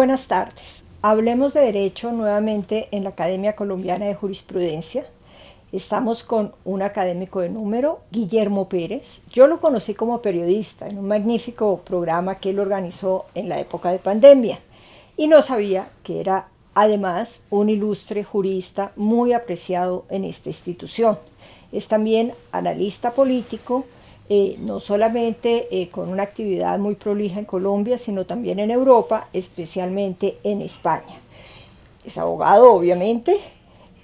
buenas tardes. Hablemos de Derecho nuevamente en la Academia Colombiana de Jurisprudencia. Estamos con un académico de número, Guillermo Pérez. Yo lo conocí como periodista en un magnífico programa que él organizó en la época de pandemia y no sabía que era además un ilustre jurista muy apreciado en esta institución. Es también analista político, no solamente con una actividad muy prolija en Colombia, sino también en Europa, especialmente en España. Es abogado, obviamente,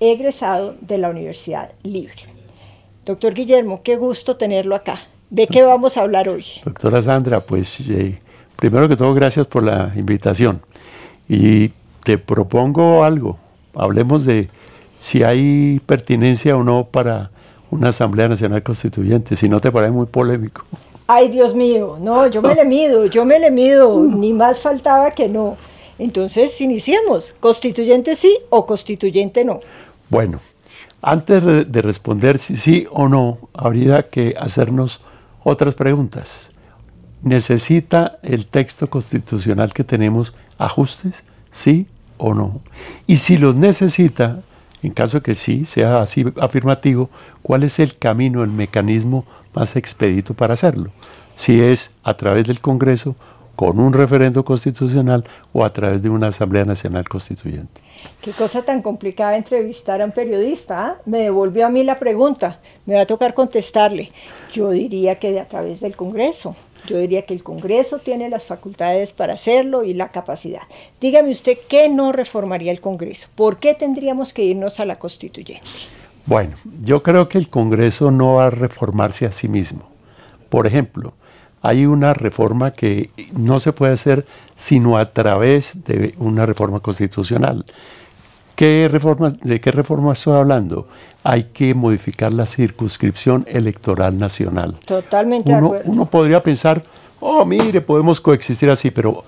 egresado de la Universidad Libre. Doctor Guillermo, qué gusto tenerlo acá. ¿De qué vamos a hablar hoy? Doctora Sandra, pues primero que todo, gracias por la invitación. Y te propongo algo. Hablemos de si hay pertinencia o no para una Asamblea Nacional Constituyente, si no te parece muy polémico. Ay, Dios mío, no, yo me le mido, ni más faltaba que no. Entonces, iniciemos, ¿constituyente sí o constituyente no? Bueno, antes de responder si sí o no, habría que hacernos otras preguntas. ¿Necesita el texto constitucional que tenemos ajustes? ¿Sí o no? Y si los necesita, en caso de que sí, sea así afirmativo, ¿cuál es el camino, el mecanismo más expedito para hacerlo? Si es a través del Congreso, con un referendo constitucional o a través de una Asamblea Nacional Constituyente. Qué cosa tan complicada entrevistar a un periodista, ¿eh? Me devolvió a mí la pregunta, me va a tocar contestarle. Yo diría que a través del Congreso. Yo diría que el Congreso tiene las facultades para hacerlo y la capacidad. Dígame usted, ¿qué no reformaría el Congreso? ¿Por qué tendríamos que irnos a la constituyente? Bueno, yo creo que el Congreso no va a reformarse a sí mismo. Por ejemplo, hay una reforma que no se puede hacer sino a través de una reforma constitucional. ¿De qué reforma estoy hablando? Hay que modificar la circunscripción electoral nacional. Totalmente de acuerdo. Uno podría pensar, oh, mire, podemos coexistir así, pero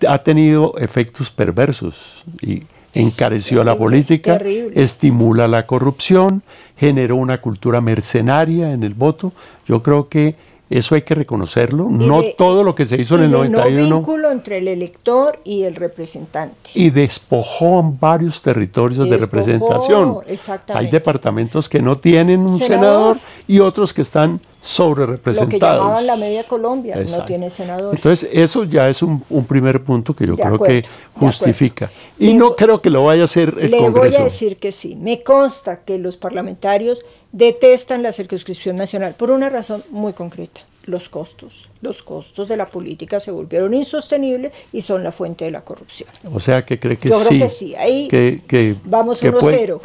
ha tenido efectos perversos y encareció la política, estimula la corrupción, generó una cultura mercenaria en el voto. Yo creo que eso hay que reconocerlo, no todo lo que se hizo en el 91. No vínculo entre el elector y el representante. Y despojó varios territorios de representación. Exactamente. Hay departamentos que no tienen un senador y otros que están sobre representados. Lo que llamaban la media Colombia, no tiene senador. Entonces eso ya es un primer punto que yo creo que justifica. Y no creo que lo vaya a hacer el Congreso. Le voy a decir que sí. Me consta que los parlamentarios detestan la circunscripción nacional por una razón muy concreta: los costos. Los costos de la política se volvieron insostenibles y son la fuente de la corrupción. O sea, que cree que yo sí. Yo creo que sí. Ahí vamos 1-0.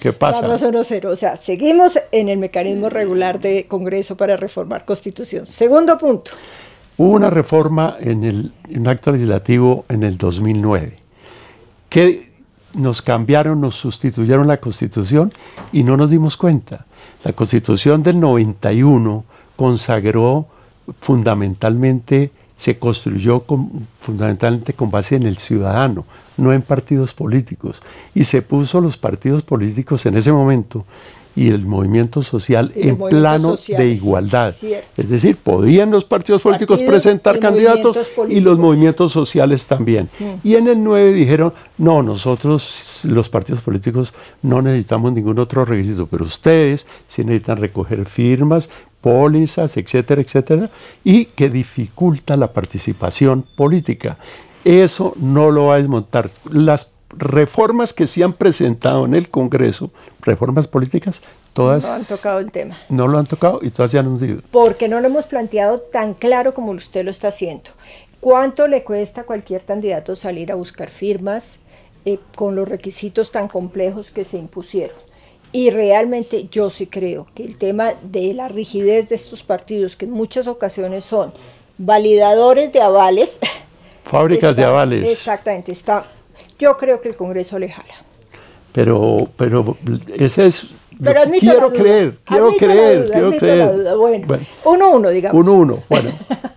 ¿Qué pasa? Vamos 1-0. O sea, seguimos en el mecanismo regular de Congreso para reformar Constitución. Segundo punto. Hubo una reforma en un acto legislativo en el 2009 que nos cambiaron, nos sustituyeron la Constitución y no nos dimos cuenta. La Constitución del 91 consagró fundamentalmente, se construyó fundamentalmente con base en el ciudadano, no en partidos políticos. Y se puso los partidos políticos en ese momento y el movimiento social en plano de igualdad. Es decir, podían los partidos políticos presentar candidatos y los movimientos sociales también. Y en el 9 dijeron, no, nosotros los partidos políticos no necesitamos ningún otro requisito, pero ustedes sí necesitan recoger firmas, pólizas, etcétera, etcétera, y que dificulta la participación política. Eso no lo va a desmontar. Las reformas que se han presentado en el Congreso, reformas políticas, todas no han tocado el tema. No lo han tocado y todas se han hundido. Porque no lo hemos planteado tan claro como usted lo está haciendo. ¿Cuánto le cuesta a cualquier candidato salir a buscar firmas con los requisitos tan complejos que se impusieron? Y realmente yo sí creo que el tema de la rigidez de estos partidos, que en muchas ocasiones son validadores de avales. Fábricas de avales. Exactamente, yo creo que el Congreso le jala. Pero ese es... Pero quiero creer. Bueno, 1-1, digamos. 1-1, bueno,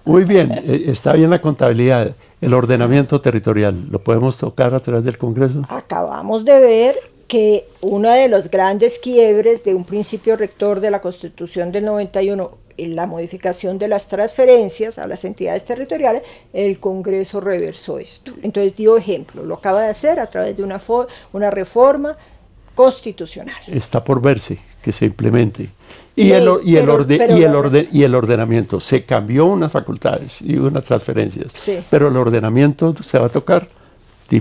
muy bien, está bien la contabilidad. El ordenamiento territorial, ¿lo podemos tocar a través del Congreso? Acabamos de ver que uno de los grandes quiebres de un principio rector de la Constitución del 91, en la modificación de las transferencias a las entidades territoriales, el Congreso reversó esto. Entonces dio ejemplo, lo acaba de hacer a través de una reforma constitucional. Está por verse que se implemente. Y el ordenamiento. Se cambió unas facultades y unas transferencias, sí, pero el ordenamiento se va a tocar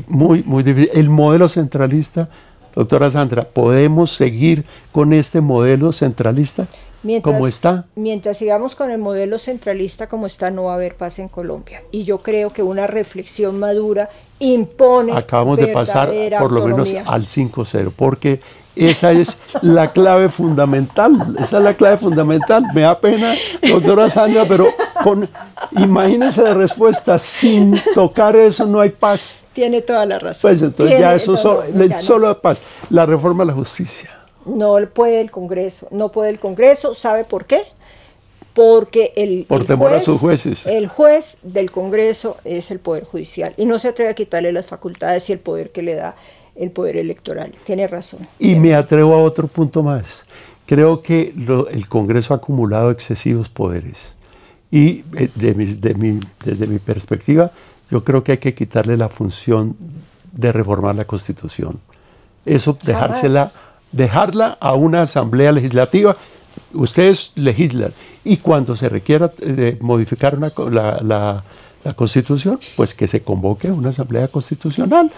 muy, muy difícil. El modelo centralista, doctora Sandra, ¿podemos seguir con este modelo centralista como está? Mientras sigamos con el modelo centralista como está, no va a haber paz en Colombia. Y yo creo que una reflexión madura impone. Acabamos de pasar por lo menos al 5-0, porque esa es la clave fundamental. Esa es la clave fundamental. Me da pena, doctora Sandra, pero imagínese la respuesta. Sin tocar eso no hay paz. Tiene toda la razón. Pues entonces ya eso solo paz. La reforma a la justicia. No puede el Congreso, no puede el Congreso. ¿Sabe por qué? Porque por temor a sus jueces. El juez del Congreso es el Poder Judicial y no se atreve a quitarle las facultades y el poder que le da el Poder Electoral. Tiene razón. Y me atrevo a otro punto más. Creo que el Congreso ha acumulado excesivos poderes y desde mi perspectiva, yo creo que hay que quitarle la función de reformar la Constitución. Eso, dejarla a una asamblea legislativa. Ustedes legislan y cuando se requiera modificar la Constitución, pues que se convoque una asamblea constitucional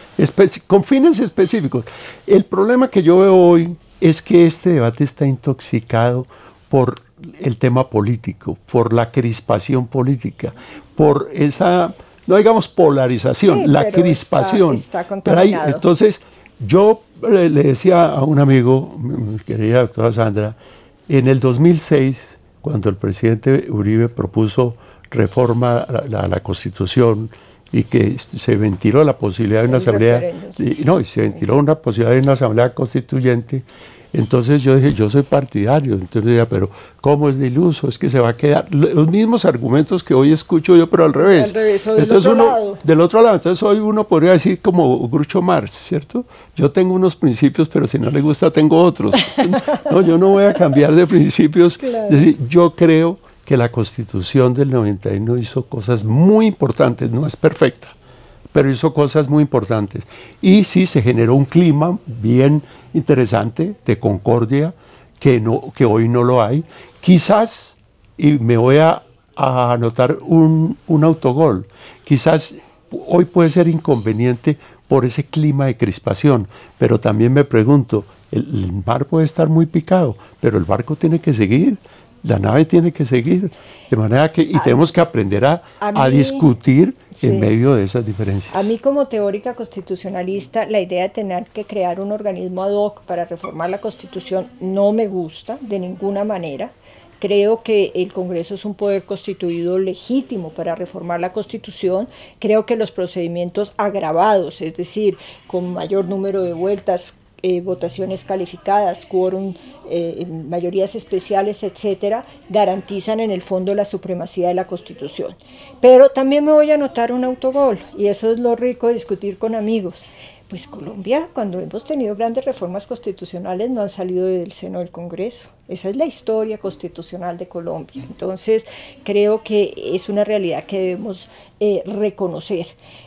con fines específicos. El problema que yo veo hoy es que este debate está intoxicado por el tema político, por la crispación política, por esa, no digamos polarización, sí, la crispación. Está contaminado. Entonces, yo le decía a un amigo, mi querida doctora Sandra, en el 2006, cuando el presidente Uribe propuso reforma a la Constitución y que se ventiló la posibilidad de una asamblea, se ventiló una posibilidad de una asamblea constituyente, entonces yo dije, yo soy partidario, entonces decía, pero ¿cómo es de iluso? Es que se va a quedar los mismos argumentos que hoy escucho yo, pero al revés. Entonces del otro lado, entonces hoy uno podría decir como Groucho Marx, ¿cierto? Yo tengo unos principios, pero si no le gusta tengo otros. No, yo no voy a cambiar de principios. Claro. Es decir, yo creo que la Constitución del 91 hizo cosas muy importantes, no es perfecta, pero hizo cosas muy importantes. Y sí, se generó un clima bien interesante de concordia que hoy no lo hay. Quizás, y me voy a anotar un autogol, quizás hoy puede ser inconveniente por ese clima de crispación, pero también me pregunto, el mar puede estar muy picado, pero el barco tiene que seguir. La nave tiene que seguir, de manera que tenemos que aprender a discutir en medio de esas diferencias. A mí como teórica constitucionalista, la idea de tener que crear un organismo ad hoc para reformar la Constitución no me gusta de ninguna manera. Creo que el Congreso es un poder constituido legítimo para reformar la Constitución. Creo que los procedimientos agravados, es decir, con mayor número de vueltas, votaciones calificadas, quórum, mayorías especiales, etcétera, garantizan en el fondo la supremacía de la Constitución. Pero también me voy a anotar un autogol, y eso es lo rico de discutir con amigos. Pues Colombia, cuando hemos tenido grandes reformas constitucionales, no han salido del seno del Congreso. Esa es la historia constitucional de Colombia. Entonces, creo que es una realidad que debemos reconocer.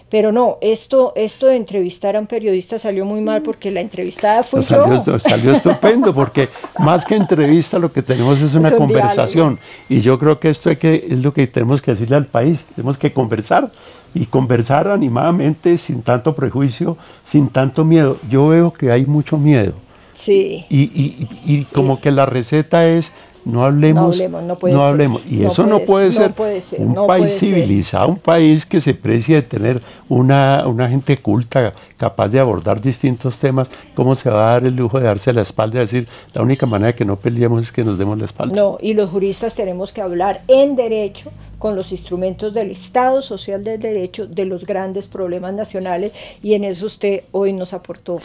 Pero no, esto de entrevistar a un periodista salió muy mal porque la entrevistada fui yo. Salió estupendo porque más que entrevista lo que tenemos es una conversación. Diálogo. Y yo creo que esto es lo que tenemos que decirle al país. Tenemos que conversar y conversar animadamente, sin tanto prejuicio, sin tanto miedo. Yo veo que hay mucho miedo. Sí. Y como que la receta es no hablemos. No hablemos. Y eso no puede ser un país civilizado, un país que se precie de tener una gente culta, capaz de abordar distintos temas. ¿Cómo se va a dar el lujo de darse la espalda y decir, la única manera de que no peleemos es que nos demos la espalda? No, y los juristas tenemos que hablar en derecho, con los instrumentos del Estado Social del Derecho, de los grandes problemas nacionales, y en eso usted hoy nos aportó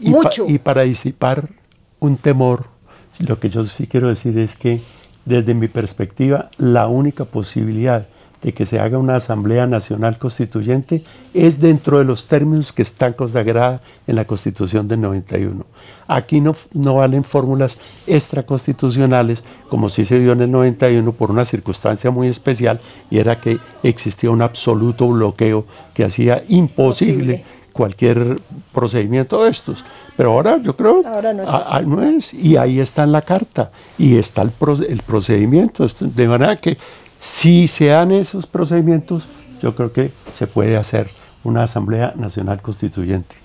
mucho. Y para disipar un temor, lo que yo sí quiero decir es que, desde mi perspectiva, la única posibilidad de que se haga una Asamblea Nacional Constituyente es dentro de los términos que están consagrados en la Constitución del 91. Aquí no valen fórmulas extraconstitucionales, como sí se dio en el 91 por una circunstancia muy especial, y era que existía un absoluto bloqueo que hacía imposible cualquier procedimiento de estos. Pero ahora yo creo ahora no es, y ahí está en la carta, y está el procedimiento, de manera que si se dan esos procedimientos, yo creo que se puede hacer una Asamblea Nacional Constituyente.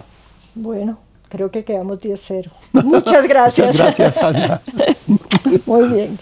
Bueno, creo que quedamos 10-0. Muchas gracias. Muchas gracias, Ana. Muy bien.